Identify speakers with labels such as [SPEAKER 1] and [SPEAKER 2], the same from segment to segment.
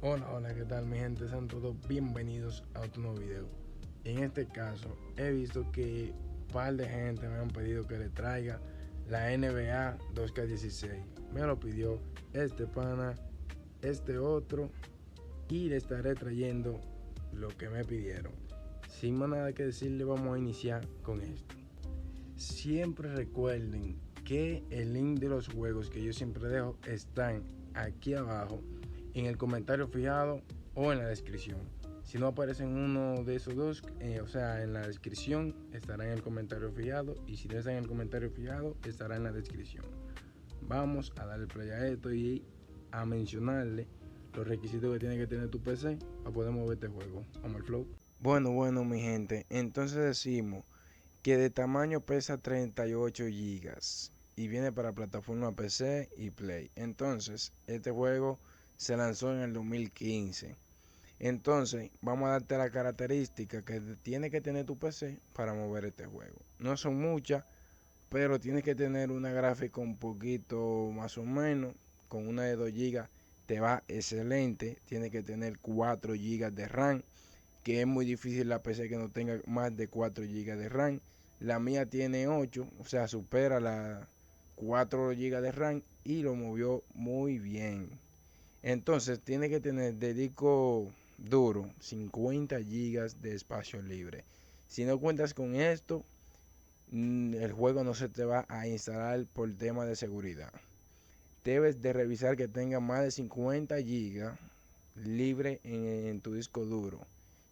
[SPEAKER 1] Hola, hola, ¿qué tal mi gente? Sean todos bienvenidos a otro nuevo video. En este caso, he visto que un par de gente me han pedido que le traiga la NBA 2K16. Me lo pidió este pana, este otro, y le estaré trayendo lo que me pidieron. Sin más nada que decirle, vamos a iniciar con esto. Siempre recuerden que el link de los juegos que yo siempre dejo están aquí abajo en el comentario fijado o en la descripción. Si no aparece en uno de esos dos, o sea, en la descripción estará en el comentario fijado, y si no está en el comentario fijado estará en la descripción. Vamos a darle play a esto y a mencionarle los requisitos que tiene que tener tu PC para poder mover este juego. Vamos al flow. Bueno, mi gente, entonces decimos que de tamaño pesa 38 gigas y viene para plataforma PC y Play. Entonces, este juego se lanzó en el 2015. Entonces, vamos a darte la característica que tiene que tener tu PC para mover este juego. No son muchas, pero tienes que tener una gráfica un poquito más o menos, con una de 2 gigas te va excelente. Tiene que tener 4 gigas de RAM, que es muy difícil la PC que no tenga más de 4 gigas de RAM. La mía tiene 8, o sea, supera las 4 gigas de RAM y lo movió muy bien. Entonces tiene que tener de disco duro 50 gigas de espacio libre. Si no cuentas con esto, el juego no se te va a instalar por tema de seguridad. Debes de revisar que tenga más de 50 gigas libre en tu disco duro.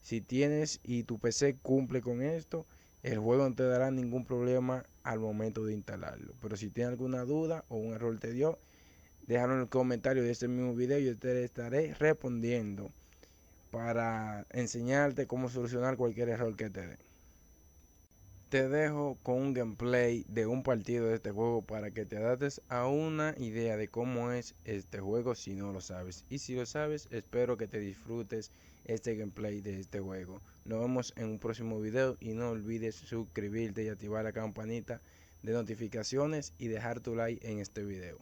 [SPEAKER 1] Si tienes y tu PC cumple con esto, el juego no te dará ningún problema al momento de instalarlo. Pero si tienes alguna duda o un error te dio, déjalo en el comentario de este mismo video y yo te estaré respondiendo para enseñarte cómo solucionar cualquier error que te dé. Te dejo con un gameplay de un partido de este juego para que te adaptes a una idea de cómo es este juego si no lo sabes. Y si lo sabes, espero que te disfrutes este gameplay de este juego. Nos vemos en un próximo video y no olvides suscribirte y activar la campanita de notificaciones y dejar tu like en este video.